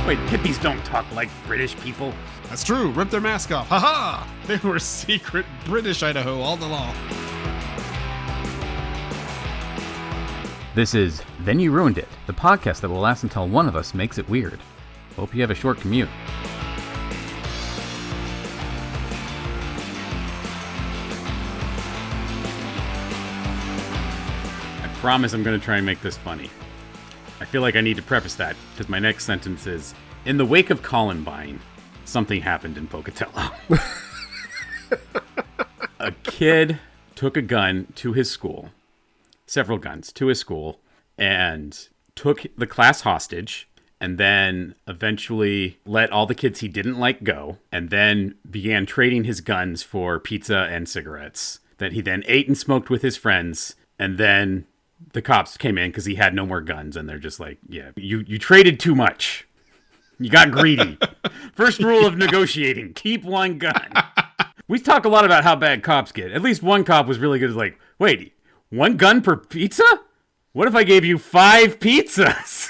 Wait, hippies don't talk like British people. That's true. Rip their mask off. Ha-ha! They were secret British Idaho all along. This is Then You Ruined It, the podcast that will last until one of us makes it weird. Hope you have a short commute. I promise I'm going to try and make this funny. I feel like I need to preface that because my next sentence is, in the wake of Columbine, something happened in Pocatello. A kid took a gun to his school, several guns to his school, and took the class hostage, and then eventually let all the kids he didn't like go, and then began trading his guns for pizza and cigarettes that he then ate and smoked with his friends, and then the cops came in because he had no more guns, and they're just like, yeah, you traded too much. You got greedy. First rule of negotiating, keep one gun. We talk a lot about how bad cops get. At least one cop was really good. It's like, wait, one gun per pizza? What if I gave you 5 pizzas?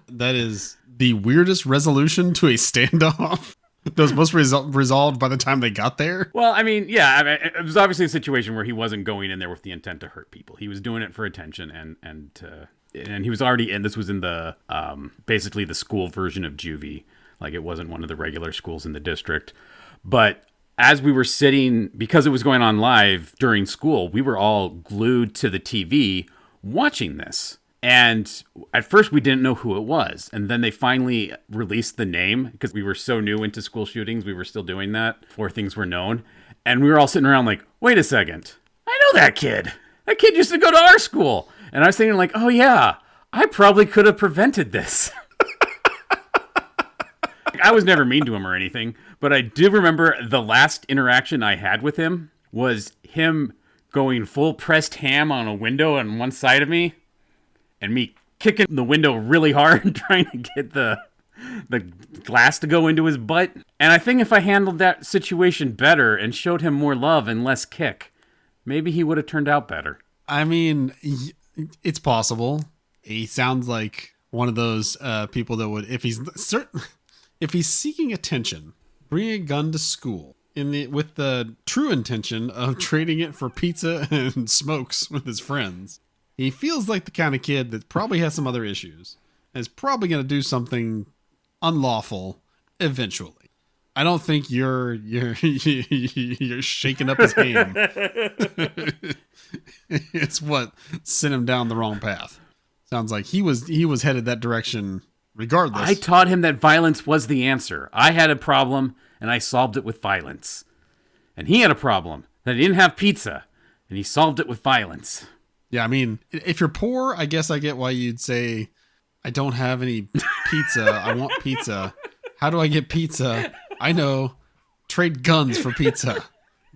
That is the weirdest resolution to a standoff. That was most resolved by the time they got there. Well, I mean, yeah, it was obviously a situation where he wasn't going in there with the intent to hurt people. He was doing it for attention, and he was already in. This was in the basically the school version of juvie. Like, it wasn't one of the regular schools in the district. But as we were sitting, because it was going on live during school, we were all glued to the TV watching this. And at first we didn't know who it was. And then they finally released the name because we were so new into school shootings. We were still doing that before things were known. And we were all sitting around like, wait a second. I know that kid. That kid used to go to our school. And I was thinking like, oh yeah, I probably could have prevented this. I was never mean to him or anything, but I do remember the last interaction I had with him was him going full pressed ham on a window on one side of me and me kicking the window really hard and trying to get the glass to go into his butt. And I think if I handled that situation better and showed him more love and less kick, maybe he would have turned out better. I mean, it's possible. He sounds like one of those people that would, if he's seeking attention, bring a gun to school with the true intention of trading it for pizza and smokes with his friends. He feels like the kind of kid that probably has some other issues and is probably going to do something unlawful eventually. I don't think you're shaking up his hand. It's what sent him down the wrong path. Sounds like he was headed that direction regardless. I taught him that violence was the answer. I had a problem and I solved it with violence. And he had a problem that he didn't have pizza and he solved it with violence. Yeah, I mean, if you're poor, I guess I get why you'd say, I don't have any pizza. I want pizza. How do I get pizza? I know. Trade guns for pizza.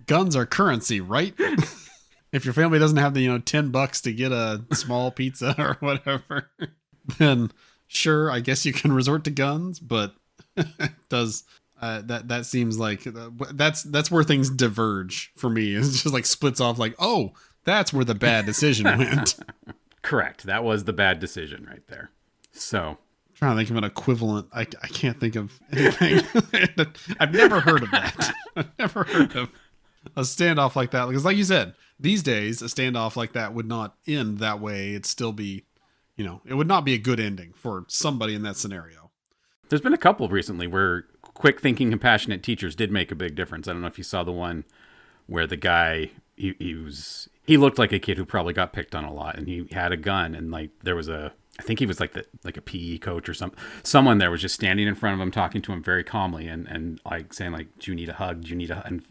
Guns are currency, right? If your family doesn't have the, $10 to get a small pizza or whatever, then sure, I guess you can resort to guns, but that seems like that's where things diverge for me. It's just like splits off like, oh, that's where the bad decision went. Correct. That was the bad decision right there. So, I'm trying to think of an equivalent. I can't think of anything. I've never heard of that. I've never heard of a standoff like that. Because like you said, these days, a standoff like that would not end that way. It'd still be, it would not be a good ending for somebody in that scenario. There's been a couple recently where quick thinking, compassionate teachers did make a big difference. I don't know if you saw the one where the guy, he looked like a kid who probably got picked on a lot, and he had a gun, and like there was I think he was like a PE coach or someone there was just standing in front of him talking to him very calmly and like saying like, do you need a hug? Do you need a, and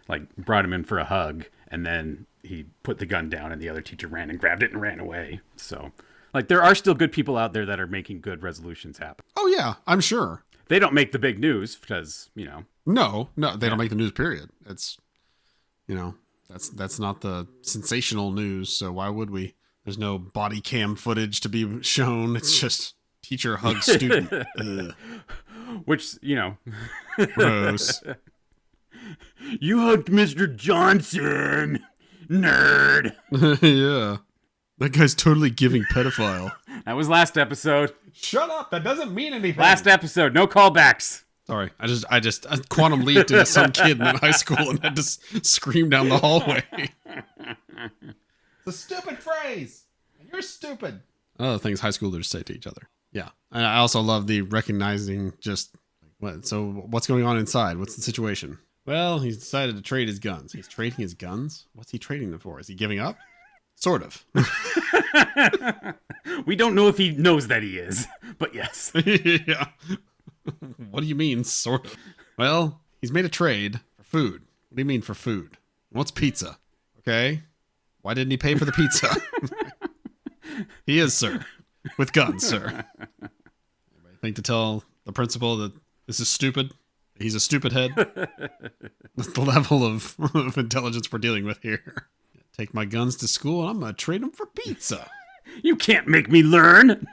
like brought him in for a hug, and then he put the gun down and the other teacher ran and grabbed it and ran away. So like there are still good people out there that are making good resolutions happen. Oh yeah, I'm sure. They don't make the big news because, No, they don't make the news, period. It's, that's not the sensational news. So why would we? There's no body cam footage to be shown. It's just teacher hugs student. Which, Gross. You hugged Mr. Johnson, nerd. Yeah. That guy's totally giving pedophile. That was last episode. Shut up. That doesn't mean anything. Last episode. No callbacks. Sorry. I just quantum leaped into some kid in that high school and had to scream down the hallway. It's a stupid phrase. You're stupid. Other things high schoolers say to each other. Yeah. And I also love the recognizing just what's going on inside? What's the situation? Well, he's decided to trade his guns. He's trading his guns? What's he trading them for? Is he giving up? Sort of. We don't know if he knows that he is, but yes. Yeah. What do you mean, sort of? Well, he's made a trade for food. What do you mean for food? What's pizza? Okay. Why didn't he pay for the pizza? He is, sir. With guns, sir. Anybody think to tell the principal that this is stupid? He's a stupid head? That's the level of intelligence we're dealing with here. Take my guns to school and I'm going to trade them for pizza. You can't make me learn.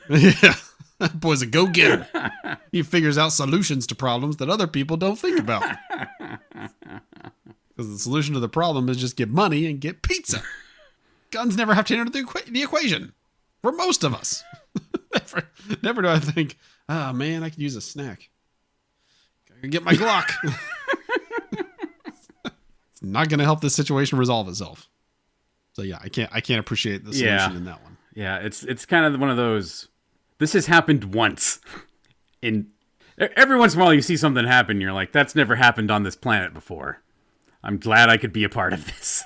Yeah. That boy's a go-getter. He figures out solutions to problems that other people don't think about. Because the solution to the problem is just get money and get pizza. Guns never have to enter the equation. For most of us. never do I think, man, I could use a snack. Gotta get my Glock. It's not going to help this situation resolve itself. So yeah, I can't appreciate the solution in that one. Yeah, it's kind of one of those. This has happened once. Every once in a while, you see something happen, you're like, that's never happened on this planet before. I'm glad I could be a part of this.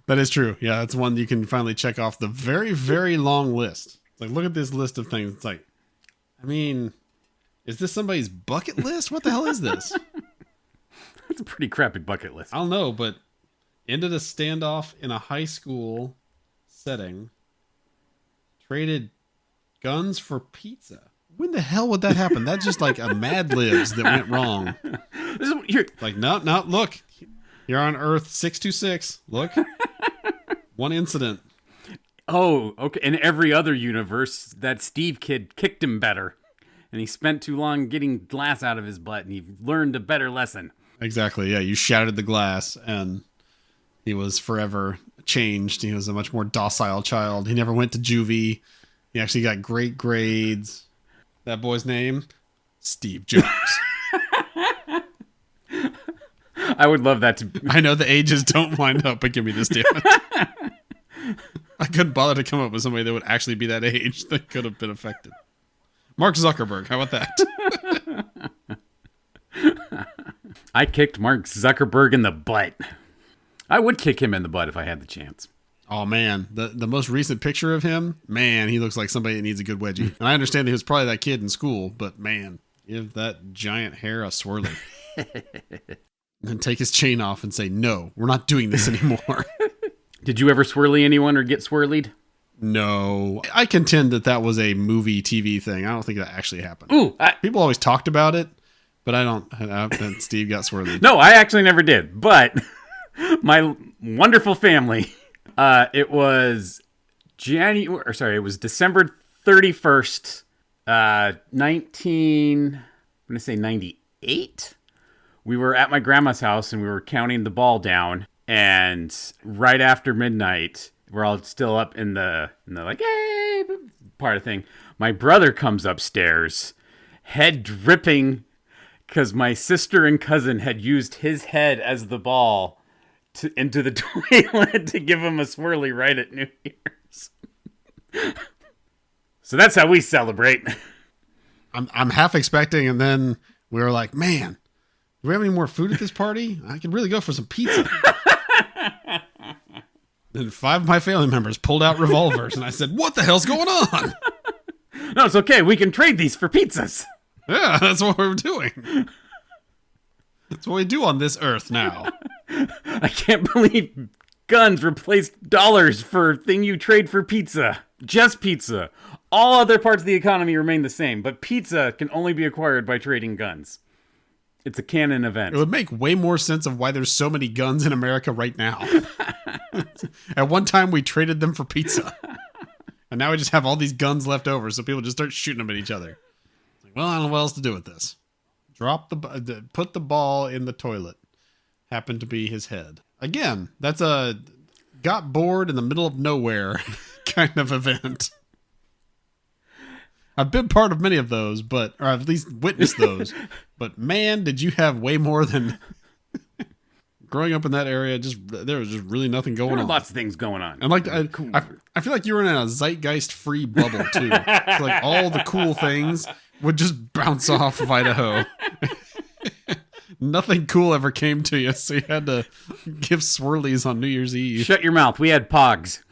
That is true. Yeah, that's one you can finally check off the very, very long list. It's like, look at this list of things. It's like, I mean, is this somebody's bucket list? What the hell is this? That's a pretty crappy bucket list. I don't know, but ended a standoff in a high school setting. Traded guns for pizza. When the hell would that happen? That's just like a Mad Libs that went wrong. Like, no, look. You're on Earth 626. Look. One incident. Oh, okay. In every other universe, that Steve kid kicked him better. And he spent too long getting glass out of his butt, and he learned a better lesson. Exactly, yeah. You shattered the glass, and he was forever changed. He was a much more docile child. He never went to juvie. He actually got great grades. That boy's name? Steve Jobs. I would love that to. I know the ages don't line up, but give me this, damn it. I couldn't bother to come up with somebody that would actually be that age that could have been affected. Mark Zuckerberg, how about that? I kicked Mark Zuckerberg in the butt. I would kick him in the butt if I had the chance. Oh, man. The most recent picture of him, man, he looks like somebody that needs a good wedgie. And I understand he was probably that kid in school, but man, give that giant hair a swirly. And take his chain off and say, no, we're not doing this anymore. Did you ever swirly anyone or get swirlied? No. I contend that was a movie TV thing. I don't think that actually happened. Ooh, people always talked about it, but I don't think Steve got swirly. No, I actually never did. But my wonderful family, it was it was December 31st, 98. We were at my grandma's house and we were counting the ball down, and right after midnight, we're all still up in the like, hey, part of thing. My brother comes upstairs, head dripping, because my sister and cousin had used his head as the ball into the toilet to give him a swirly right at New Year's. So that's how we celebrate. I'm half expecting, and then we were like, man, do we have any more food at this party? I could really go for some pizza. Then 5 of my family members pulled out revolvers, and I said, what the hell's going on? No, it's okay. We can trade these for pizzas. Yeah, that's what we're doing. That's what we do on this earth now. I can't believe guns replaced dollars for thing you trade for pizza. Just pizza. All other parts of the economy remain the same, but pizza can only be acquired by trading guns. It's a canon event. It would make way more sense of why there's so many guns in America right now. At one time, we traded them for pizza. And now we just have all these guns left over, so people just start shooting them at each other. Like, well, I don't know what else to do with this. Put the ball in the toilet. Happened to be his head. Again, that's got bored in the middle of nowhere. kind of event. I've been part of many of those, or I've at least witnessed those. But man, did you have way more than growing up in that area? There was just really nothing going There were on. lots of things going on. And like, I feel like you were in a zeitgeist-free bubble too. So like all the cool things would just bounce off of Idaho. Nothing cool ever came to you, so you had to give swirlies on New Year's Eve. Shut your mouth. We had Pogs.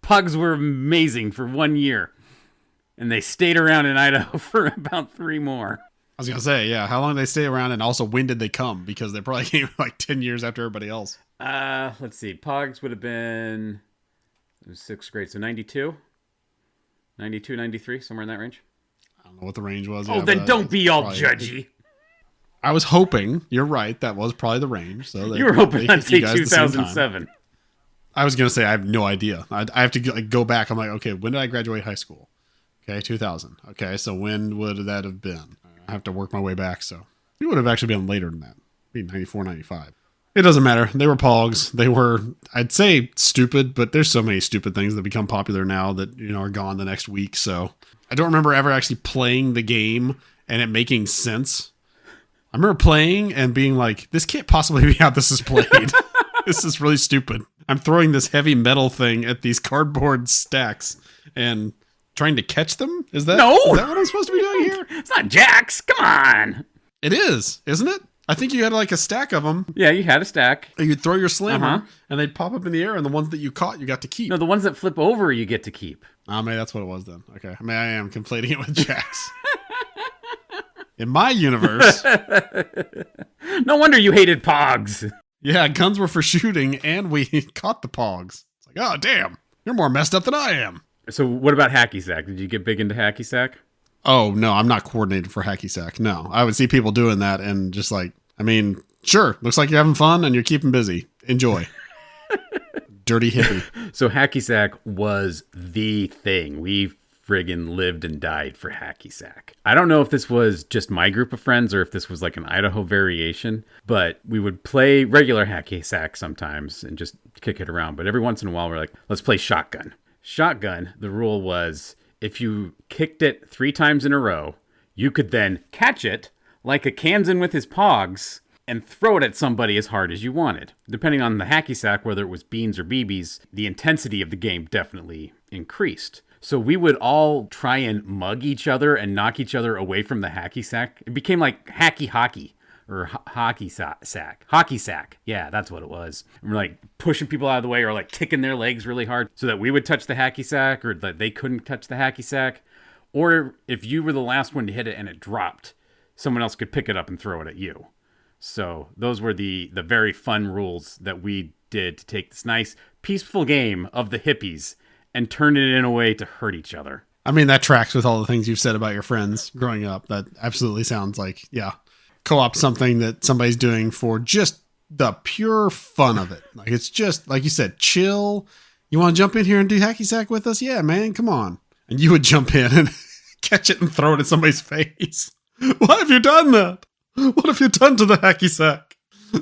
Pogs were amazing for 1 year. And they stayed around in Idaho for about 3 more. I was going to say, yeah, how long did they stay around, and also when did they come? Because they probably came like 10 years after everybody else. Let's see. Pogs would have been 6th grade, so 92? 92, 93, somewhere in that range. I don't know what the range was. Oh, then don't be all judgy. I was hoping, you're right, that was probably the range. So You were hoping I'd say 2007. I was going to say, I have no idea. I have to go back. I'm like, okay, when did I graduate high school? Okay, 2000. Okay, so when would that have been? I have to work my way back, so it would have actually been later than that. Maybe 94, 95. It doesn't matter. They were Pogs. They were, I'd say, stupid, but there's so many stupid things that become popular now that, are gone the next week. So I don't remember ever actually playing the game and it making sense. I remember playing and being like, this can't possibly be how this is played. This is really stupid. I'm throwing this heavy metal thing at these cardboard stacks and trying to catch them? Is that what I'm supposed to be doing here? It's not jacks. Come on. It is, isn't it? I think you had like a stack of them. Yeah, you had a stack. You'd throw your slammer, and they'd pop up in the air, and the ones that you caught, you got to keep. No, the ones that flip over, you get to keep. Maybe that's what it was then. Okay. I mean, I am conflating it with jacks. In my universe. No wonder you hated Pogs. Yeah, guns were for shooting, and we caught the Pogs. It's like, oh, damn. You're more messed up than I am. So what about hacky sack? Did you get big into hacky sack? Oh, no, I'm not coordinated for hacky sack. No, I would see people doing that and just like, I mean, sure, looks like you're having fun and you're keeping busy. Enjoy. Dirty hippie. So hacky sack was the thing. We friggin' lived and died for hacky sack. I don't know if this was just my group of friends or if this was like an Idaho variation, but we would play regular hacky sack sometimes and just kick it around. But every once in a while, we're like, let's play shotgun. Shotgun, the rule was if you kicked it 3 times in a row, you could then catch it like a Kansan with his Pogs and throw it at somebody as hard as you wanted. Depending on the hacky sack, whether it was beans or BBs, the intensity of the game definitely increased. So we would all try and mug each other and knock each other away from the hacky sack. It became like hacky hockey. Or hockey sack. Hockey sack. Yeah, that's what it was. And we're like pushing people out of the way or like kicking their legs really hard so that we would touch the hacky sack or that they couldn't touch the hacky sack. Or if you were the last one to hit it and it dropped, someone else could pick it up and throw it at you. So those were the very fun rules that we did to take this nice, peaceful game of the hippies and turn it in a way to hurt each other. I mean, that tracks with all the things you've said about your friends growing up. That absolutely sounds like, yeah. Co-op something that somebody's doing for just the pure fun of it. Like it's just, like you said, chill. You want to jump in here and do hacky sack with us? Yeah, man, come on. And you would jump in and catch it and throw it at somebody's face. Why have you done that? What have you done to the hacky sack?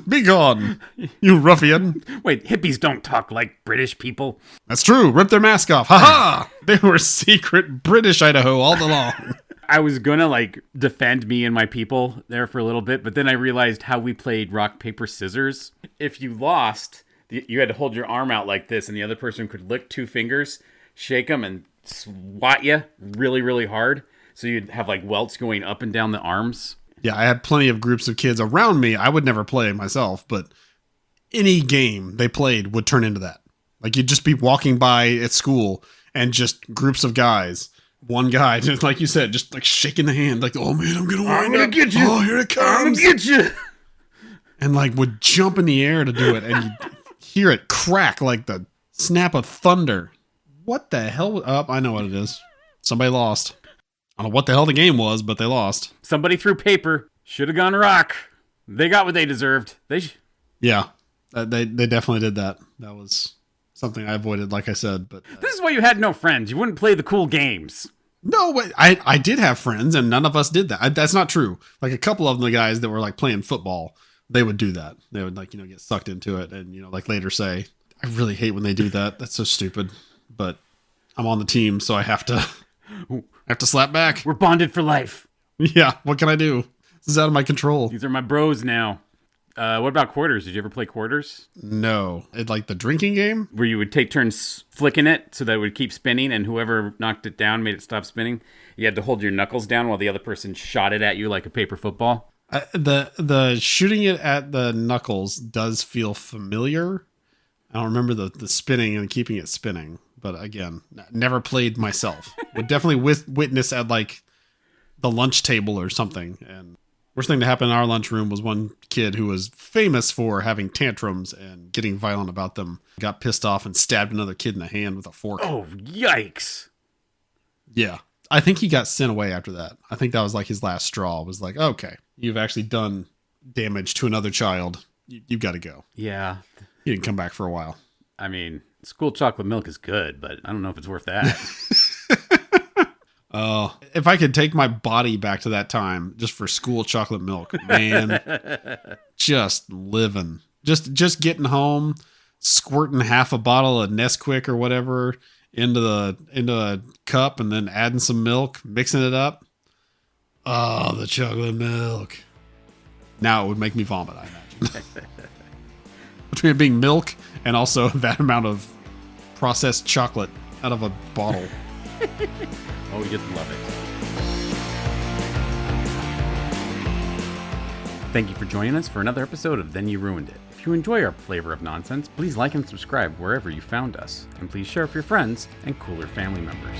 Be gone, you ruffian. Wait, hippies don't talk like British people. That's true. Rip their mask off. Ha ha! They were secret British Idaho all along. I was gonna like defend me and my people there for a little bit, but then I realized how we played rock, paper, scissors. If you lost, you had to hold your arm out like this, and the other person could lick 2 fingers, shake them, and swat you really, really hard. So you'd have like welts going up and down the arms. Yeah, I had plenty of groups of kids around me. I would never play myself, but any game they played would turn into that. Like you'd just be walking by at school and just groups of guys. One guy, just like you said, just like shaking the hand, like, oh man, I'm gonna get you. Oh, here it comes. I'm gonna get you. And like would jump in the air to do it, and you'd hear it crack like the snap of thunder. What the hell? I know what it is. Somebody lost. I don't know what the hell the game was, but they lost. Somebody threw paper. Should have gone rock. They got what they deserved. Yeah, they definitely did that. That was something I avoided, like I said. But this is why you had no friends. You wouldn't play the cool games. No, but I did have friends, and none of us did that. That's not true. Like a couple of the guys that were like playing football, they would do that. They would like get sucked into it, and like later say, I really hate when they do that. That's so stupid. but I'm on the team, so I have to slap back. We're bonded for life. Yeah, what can I do? This is out of my control. These are my bros now. What about quarters? Did you ever play quarters? No. It like the drinking game? Where you would take turns flicking it so that it would keep spinning, and whoever knocked it down made it stop spinning. You had to hold your knuckles down while the other person shot it at you like a paper football. The shooting it at the knuckles does feel familiar. I don't remember the spinning and keeping it spinning. But again, never played myself. Would definitely witness at like the lunch table or something. And worst thing to happen in our lunchroom was one kid who was famous for having tantrums and getting violent about them. Got pissed off and stabbed another kid in the hand with a fork. Oh, yikes. Yeah. I think he got sent away after that. I think that was like his last straw. It was like, okay, you've actually done damage to another child. You've got to go. Yeah. He didn't come back for a while. I mean, school chocolate milk is good, but I don't know if it's worth that. Oh, if I could take my body back to that time just for school chocolate milk, man, just living, just getting home, squirting half a bottle of Nesquik or whatever into a cup and then adding some milk, mixing it up. Oh, the chocolate milk. Now it would make me vomit, I imagine. Between it being milk and also that amount of processed chocolate out of a bottle. Oh, you'd love it. Thank you for joining us for another episode of Then You Ruined It. If you enjoy our flavor of nonsense, please like and subscribe wherever you found us. And please share with your friends and cooler family members.